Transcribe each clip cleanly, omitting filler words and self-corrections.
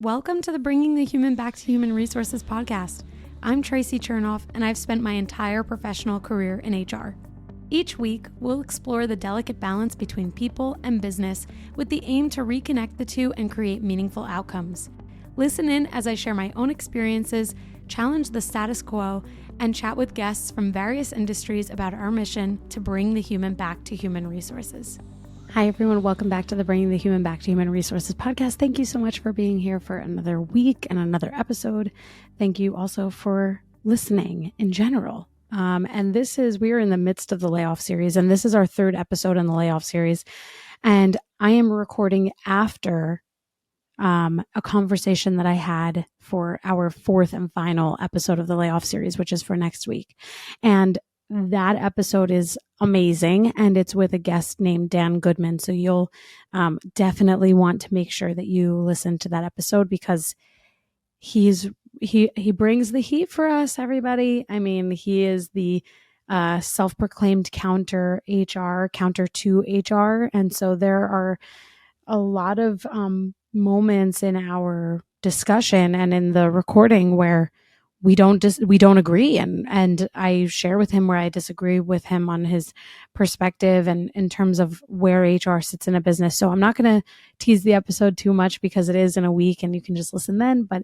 Welcome to the Bringing the Human Back to Human Resources podcast. I'm Traci Chernoff, and I've spent my entire professional career in HR. Each week, we'll explore the delicate balance between people and business with the aim to reconnect the two and create meaningful outcomes. Listen in as I share my own experiences, challenge the status quo, and chat with guests from various industries about our mission to bring the human back to human resources. Hi, everyone. Welcome back to the Bringing the Human Back to Human Resources podcast. Thank you so much for being here for another week and another episode. Thank you also for listening in general. We are in the midst of the Layoff series, and this is our third episode in the Layoff series. And I am recording after a conversation that I had for our fourth and final episode of the Layoff series, which is for next week. And that episode is amazing, and it's with a guest named Dan Goodman. So you'll definitely want to make sure that you listen to that episode because he brings the heat for us, everybody. I mean, he is the self-proclaimed counter to HR. And so there are a lot of moments in our discussion and in the recording where we don't agree. And I share with him where I disagree with him on his perspective and in terms of where HR sits in a business. So I'm not going to tease the episode too much because it is in a week and you can just listen then, but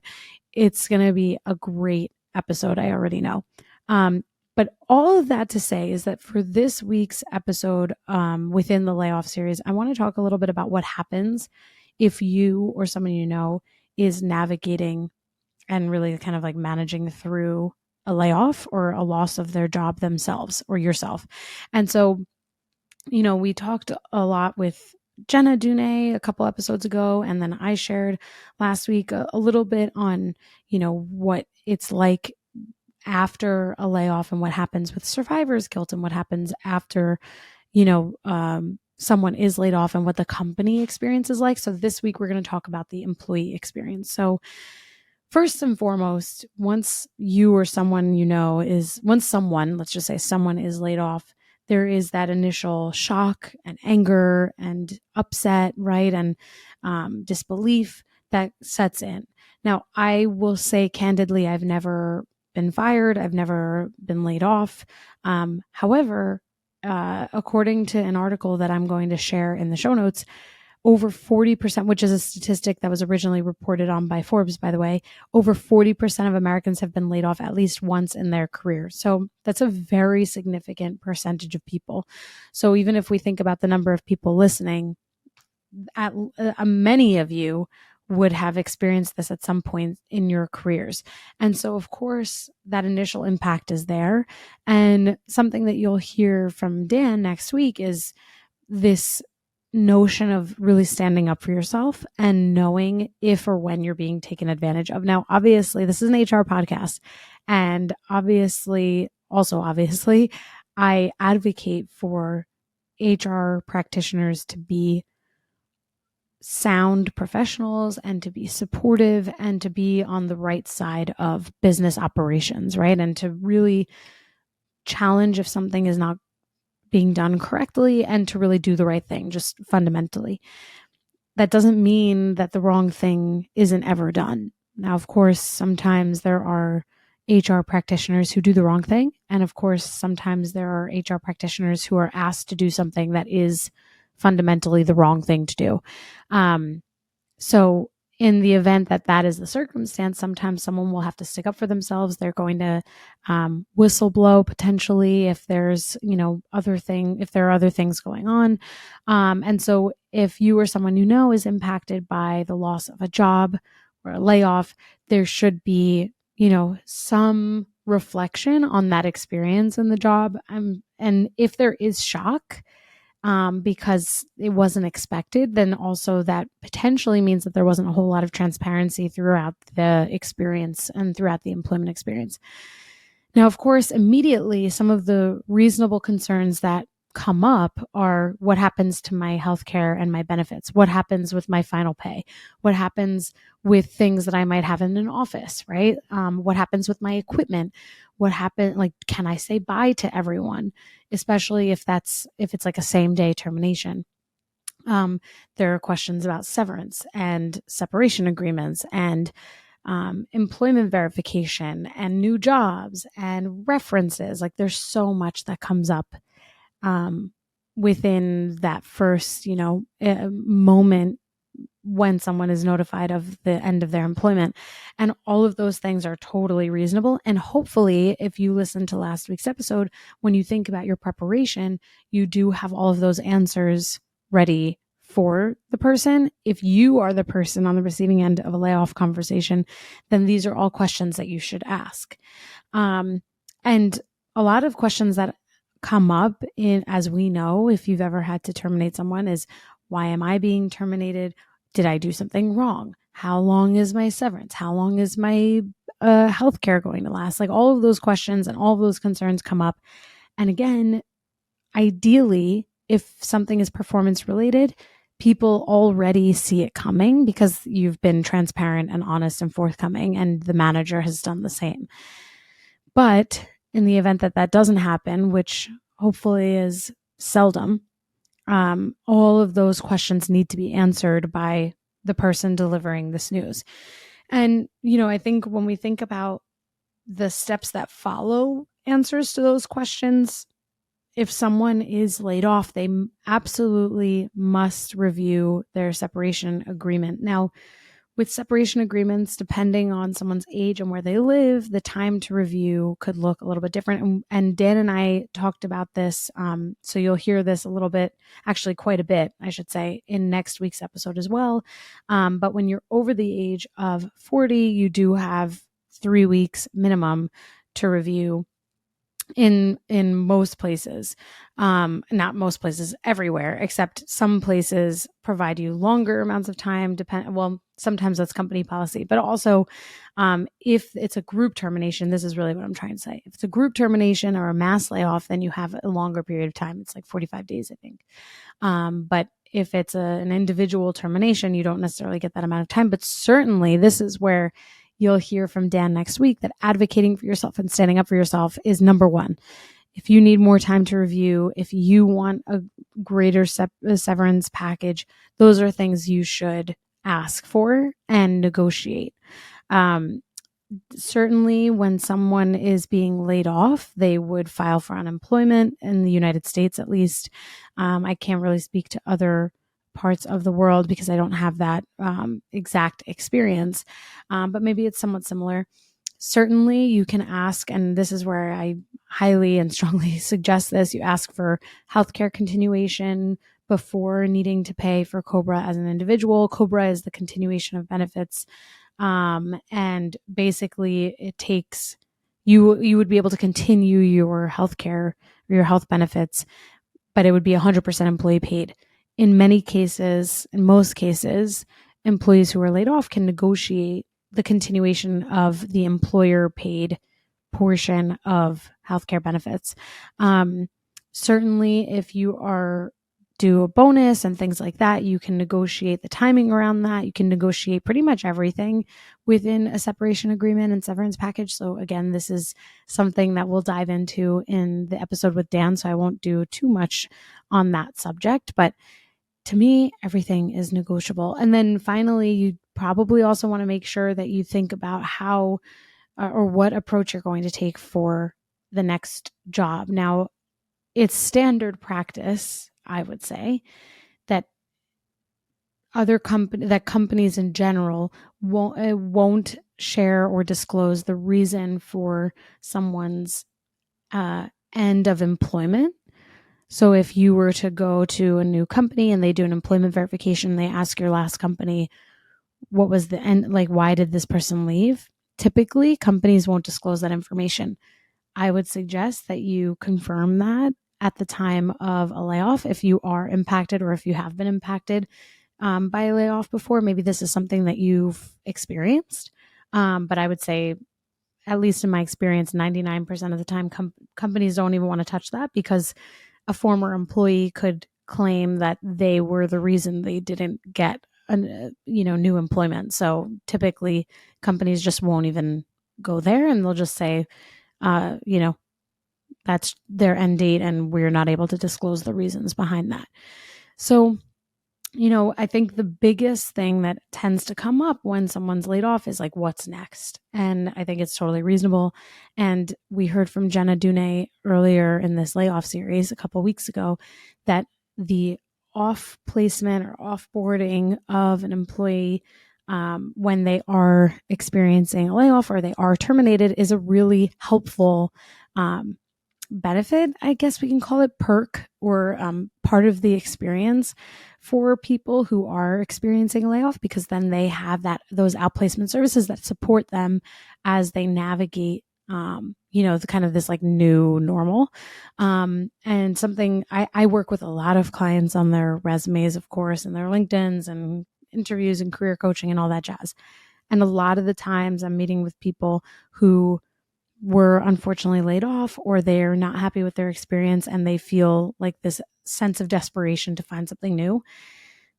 it's going to be a great episode. I already know. But all of that to say is that for this week's episode within the Layoff series, I want to talk a little bit about what happens if you or someone you know is navigating and really kind of like managing through a layoff or a loss of their job themselves or yourself. And so, we talked a lot with Jenna Dune a couple episodes ago, and then I shared last week a little bit on, what it's like after a layoff and what happens with survivor's guilt and what happens after, someone is laid off and what the company experience is like. So this week we're going to talk about the employee experience. So first and foremost, once you or someone let's just say someone is laid off, there is that initial shock and anger and upset, right? And disbelief that sets in. Now, I will say candidly, I've never been fired. I've never been laid off. However, according to an article that I'm going to share in the show notes, over 40%, which is a statistic that was originally reported on by Forbes, by the way, over 40% of Americans have been laid off at least once in their career. So that's a very significant percentage of people. So even if we think about the number of people listening, many of you would have experienced this at some point in your careers. And so, of course, that initial impact is there. And something that you'll hear from Dan next week is this notion of really standing up for yourself and knowing if or when you're being taken advantage of. Now, obviously, this is an HR podcast. And obviously, I advocate for HR practitioners to be sound professionals and to be supportive and to be on the right side of business operations, right? And to really challenge if something is not being done correctly and to really do the right thing, just fundamentally. That doesn't mean that the wrong thing isn't ever done. Now, of course, sometimes there are HR practitioners who do the wrong thing. And of course, sometimes there are HR practitioners who are asked to do something that is fundamentally the wrong thing to do. So in the event that that is the circumstance, sometimes someone will have to stick up for themselves. They're going to whistleblow potentially if there's, if there are other things going on. And so if you or someone you know is impacted by the loss of a job or a layoff, there should be, some reflection on that experience in the job. And if there is shock, because it wasn't expected, then also that potentially means that there wasn't a whole lot of transparency throughout the experience and throughout the employment experience. Now, of course, immediately, some of the reasonable concerns that come up are what happens to my healthcare and my benefits? What happens with my final pay? What happens with things that I might have in an office, right? What happens with my equipment? What happened? Like, can I say bye to everyone? Especially if it's like a same day termination. There are questions about severance and separation agreements and employment verification and new jobs and references. Like there's so much that comes up within that first, moment when someone is notified of the end of their employment. And all of those things are totally reasonable. And hopefully, if you listen to last week's episode, when you think about your preparation, you do have all of those answers ready for the person. If you are the person on the receiving end of a layoff conversation, then these are all questions that you should ask. And a lot of questions that come up in, as we know, if you've ever had to terminate someone, is why am I being terminated? Did I do something wrong? How long is my severance? How long is my healthcare going to last? Like all of those questions and all of those concerns come up. And again, ideally, if something is performance related, people already see it coming because you've been transparent and honest and forthcoming, and the manager has done the same. But in the event that that doesn't happen, which hopefully is seldom, all of those questions need to be answered by the person delivering this news. And, I think when we think about the steps that follow answers to those questions, if someone is laid off, they absolutely must review their separation agreement. Now, with separation agreements, depending on someone's age and where they live, the time to review could look a little bit different. And Dan and I talked about this. So you'll hear this a little bit, actually quite a bit, I should say, in next week's episode as well. But when you're over the age of 40, you do have 3 weeks minimum to review in most places, not most places, everywhere, except some places provide you longer amounts of time. Sometimes that's company policy, but also if it's a group termination, this is really what I'm trying to say. If it's a group termination or a mass layoff, then you have a longer period of time. It's like 45 days, I think. But if it's an individual termination, you don't necessarily get that amount of time. But certainly this is where you'll hear from Dan next week that advocating for yourself and standing up for yourself is number one. If you need more time to review, if you want a greater severance package, those are things you should ask for and negotiate. Certainly when someone is being laid off, they would file for unemployment in the United States, at least. I can't really speak to other parts of the world because I don't have that exact experience, but maybe it's somewhat similar. Certainly you can ask, and this is where I highly and strongly suggest this, you ask for healthcare continuation before needing to pay for COBRA as an individual. COBRA is the continuation of benefits. And basically it takes, you would be able to continue your healthcare or your health benefits, but it would be 100% employee paid. In most cases, employees who are laid off can negotiate the continuation of the employer paid portion of healthcare benefits. Certainly, if you are due a bonus and things like that, you can negotiate the timing around that. You can negotiate pretty much everything within a separation agreement and severance package. So again, this is something that we'll dive into in the episode with Dan, so I won't do too much on that subject. But to me, everything is negotiable. And then finally, you probably also want to make sure that you think about how or what approach you're going to take for the next job. Now, it's standard practice, I would say, that companies in general won't share or disclose the reason for someone's end of employment. So if you were to go to a new company and they do an employment verification, they ask your last company, what was the end, like why did this person leave? Typically, companies won't disclose that information. I would suggest that you confirm that at the time of a layoff if you are impacted or if you have been impacted by a layoff before. Maybe this is something that you've experienced. But I would say, at least in my experience, 99% of the time, companies don't even want to touch that because a former employee could claim that they were the reason they didn't get new employment. So typically companies just won't even go there, and they'll just say, that's their end date and we're not able to disclose the reasons behind that. So I think the biggest thing that tends to come up when someone's laid off is like, what's next? And I think it's totally reasonable. And we heard from Jenna Dune earlier in this layoff series a couple of weeks ago that the off placement or offboarding of an employee when they are experiencing a layoff or they are terminated is a really helpful benefit, I guess we can call it, perk, or part of the experience for people who are experiencing a layoff, because then they have those outplacement services that support them as they navigate the kind of this like new normal. And something I work with a lot of clients on their resumes, of course, and their LinkedIns and interviews and career coaching and all that jazz. And a lot of the times I'm meeting with people who were unfortunately laid off, or they're not happy with their experience and they feel like this sense of desperation to find something new.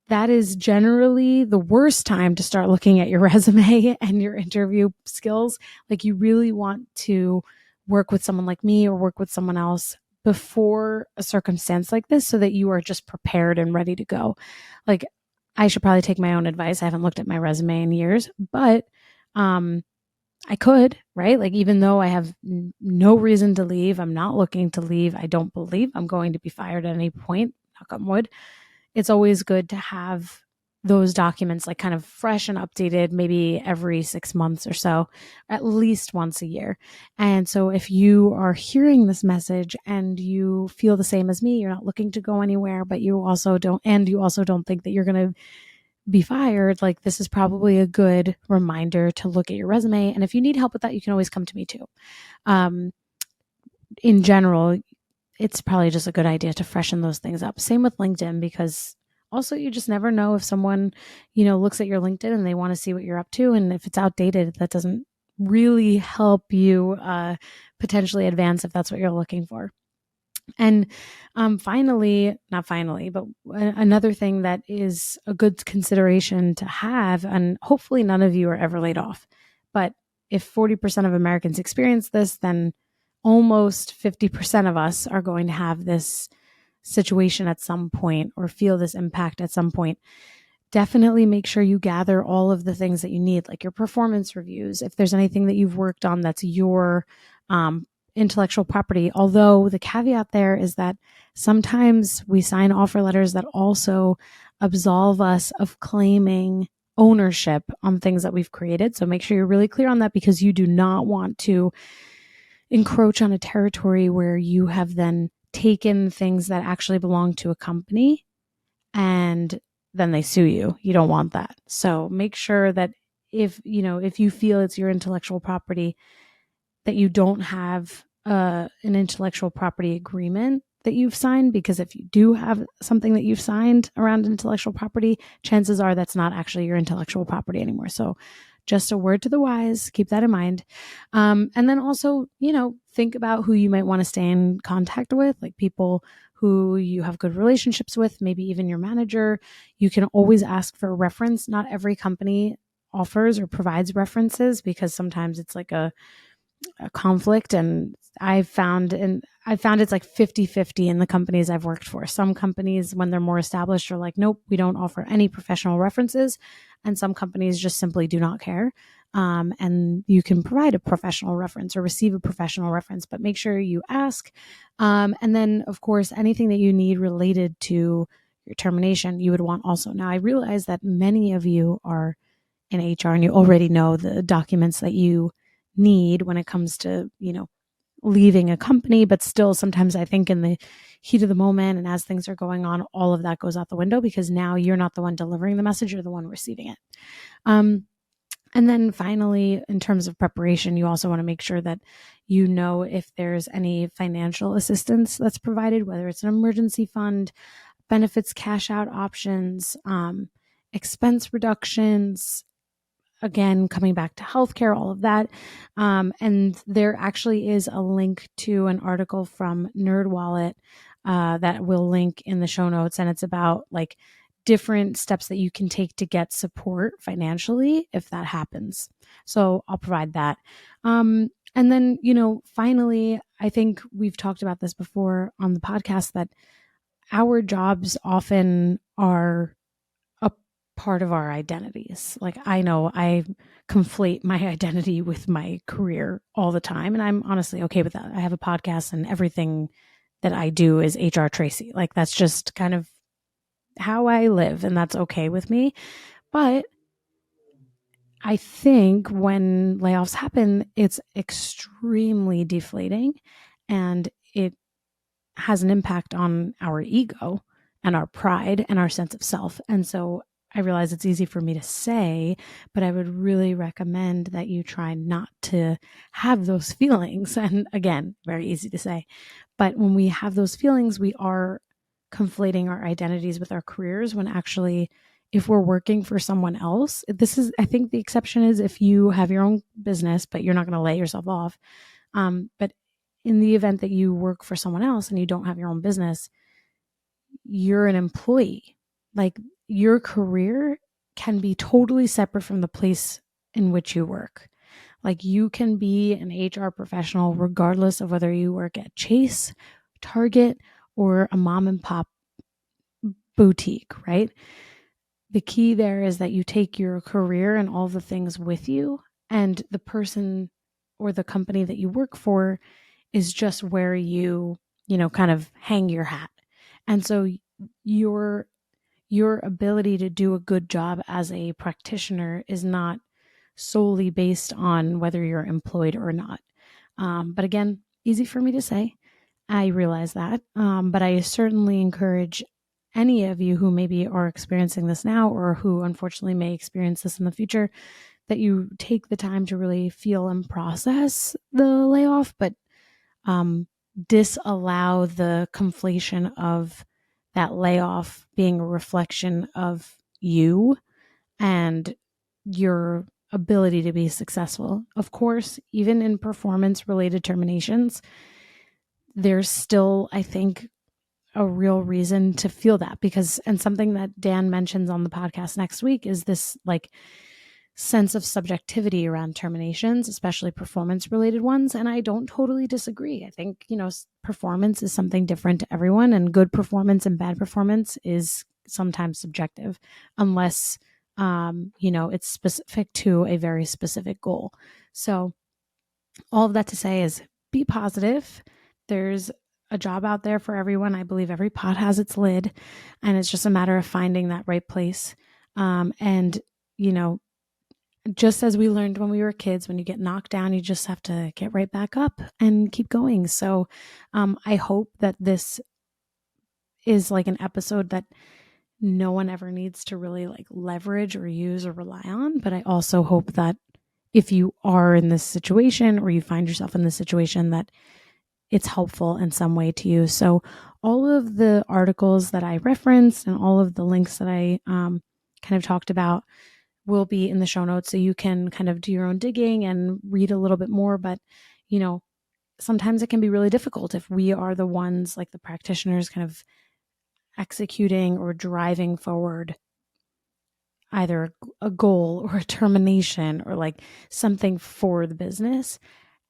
That is generally the worst time to start looking at your resume and your interview skills. Like, you really want to work with someone like me or work with someone else before a circumstance like this so that you are just prepared and ready to go. Like, I should probably take my own advice. I haven't looked at my resume in years, but I could, right? Like, even though I have no reason to leave, I'm not looking to leave, I don't believe I'm going to be fired at any point, knock on wood. It's always good to have those documents like kind of fresh and updated, maybe every 6 months or so, at least once a year. And so if you are hearing this message and you feel the same as me, you're not looking to go anywhere, but you also don't think that you're going to be fired, like, this is probably a good reminder to look at your resume. And if you need help with that, you can always come to me too. In general, it's probably just a good idea to freshen those things up. Same with LinkedIn, because also you just never know if someone, looks at your LinkedIn and they want to see what you're up to. And if it's outdated, that doesn't really help you potentially advance if that's what you're looking for. And not finally, but another thing that is a good consideration to have, and hopefully none of you are ever laid off, but if 40% of Americans experience this, then almost 50% of us are going to have this situation at some point or feel this impact at some point. Definitely make sure you gather all of the things that you need, like your performance reviews. If there's anything that you've worked on that's your intellectual property, although the caveat there is that sometimes we sign offer letters that also absolve us of claiming ownership on things that we've created. So make sure you're really clear on that, because you do not want to encroach on a territory where you have then taken things that actually belong to a company and then they sue you. You don't want that. So make sure that if you feel it's your intellectual property, that you don't have an intellectual property agreement that you've signed, because if you do have something that you've signed around intellectual property, chances are that's not actually your intellectual property anymore. So just a word to the wise, keep that in mind. And then also, think about who you might want to stay in contact with, like people who you have good relationships with, maybe even your manager. You can always ask for a reference. Not every company offers or provides references, because sometimes it's like a conflict. And I found it's like 50-50 in the companies I've worked for. Some companies, when they're more established, are like, nope, we don't offer any professional references. And some companies just simply do not care. And you can provide a professional reference or receive a professional reference, but make sure you ask. And then, of course, anything that you need related to your termination, you would want also. Now, I realize that many of you are in HR and you already know the documents that you need when it comes to, leaving a company, but still sometimes I think in the heat of the moment and as things are going on, all of that goes out the window, because now you're not the one delivering the message, you're the one receiving it. And then finally, in terms of preparation, you also want to make sure that you know if there's any financial assistance that's provided, whether it's an emergency fund, benefits cash out options, expense reductions, again, coming back to healthcare, all of that. And there actually is a link to an article from NerdWallet that we'll link in the show notes. And it's about like different steps that you can take to get support financially if that happens. So I'll provide that. And then, finally, I think we've talked about this before on the podcast, that our jobs often are part of our identities. Like, I know I conflate my identity with my career all the time, and I'm honestly okay with that. I have a podcast and everything that I do is HR Traci. Like, that's just kind of how I live, and that's okay with me. But I think when layoffs happen, it's extremely deflating, and it has an impact on our ego and our pride and our sense of self. And so I realize it's easy for me to say, but I would really recommend that you try not to have those feelings. And again, very easy to say. But when we have those feelings, we are conflating our identities with our careers, when actually, if we're working for someone else, I think the exception is if you have your own business, but you're not going to lay yourself off. But in the event that you work for someone else and you don't have your own business, you're an employee. Like, your career can be totally separate from the place in which you work. Like, you can be an HR professional regardless of whether you work at Chase, Target, or a mom and pop boutique, right? The key there is that you take your career and all the things with you, and the person or the company that you work for is just where you kind of hang your hat. And so your ability to do a good job as a practitioner is not solely based on whether you're employed or not. But again, easy for me to say. I realize that. But I certainly encourage any of you who maybe are experiencing this now, or who unfortunately may experience this in the future, that you take the time to really feel and process the layoff, but disallow the conflation of that layoff being a reflection of you and your ability to be successful. Of course, even in performance-related terminations, there's still, I think, a real reason to feel that, because, and something that Dan mentions on the podcast next week is this like sense of subjectivity around terminations, especially performance related ones. And I don't totally disagree. I think, performance is something different to everyone, and good performance and bad performance is sometimes subjective, unless, it's specific to a very specific goal. So all of that to say is, be positive. There's a job out there for everyone. I believe every pot has its lid, and it's just a matter of finding that right place. And, just as we learned when we were kids, when you get knocked down, you just have to get right back up and keep going. So I hope that this is like an episode that no one ever needs to really like leverage or use or rely on. But I also hope that if you are in this situation, or you find yourself in this situation, that it's helpful in some way to you. So all of the articles that I referenced and all of the links that I kind of talked about will be in the show notes, so you can kind of do your own digging and read a little bit more. But, sometimes it can be really difficult if we are the ones, like the practitioners, kind of executing or driving forward either a goal or a termination or like something for the business,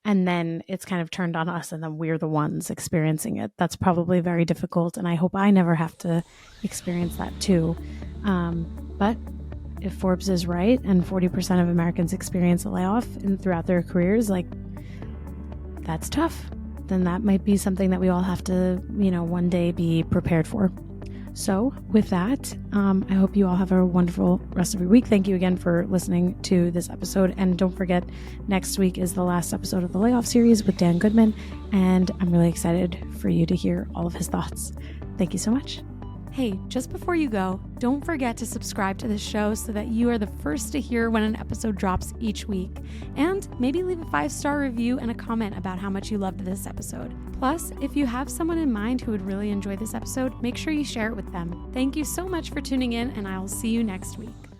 and then it's kind of turned on us, and then we're the ones experiencing it. That's probably very difficult, and I hope I never have to experience that too. But if Forbes is right, and 40% of Americans experience a layoff throughout their careers, like, that's tough. Then that might be something that we all have to, one day be prepared for. So with that, I hope you all have a wonderful rest of your week. Thank you again for listening to this episode. And don't forget, next week is the last episode of the Layoff series with Dan Goodman. And I'm really excited for you to hear all of his thoughts. Thank you so much. Hey, just before you go, don't forget to subscribe to this show so that you are the first to hear when an episode drops each week. And maybe leave a 5-star review and a comment about how much you loved this episode. Plus, if you have someone in mind who would really enjoy this episode, make sure you share it with them. Thank you so much for tuning in, and I'll see you next week.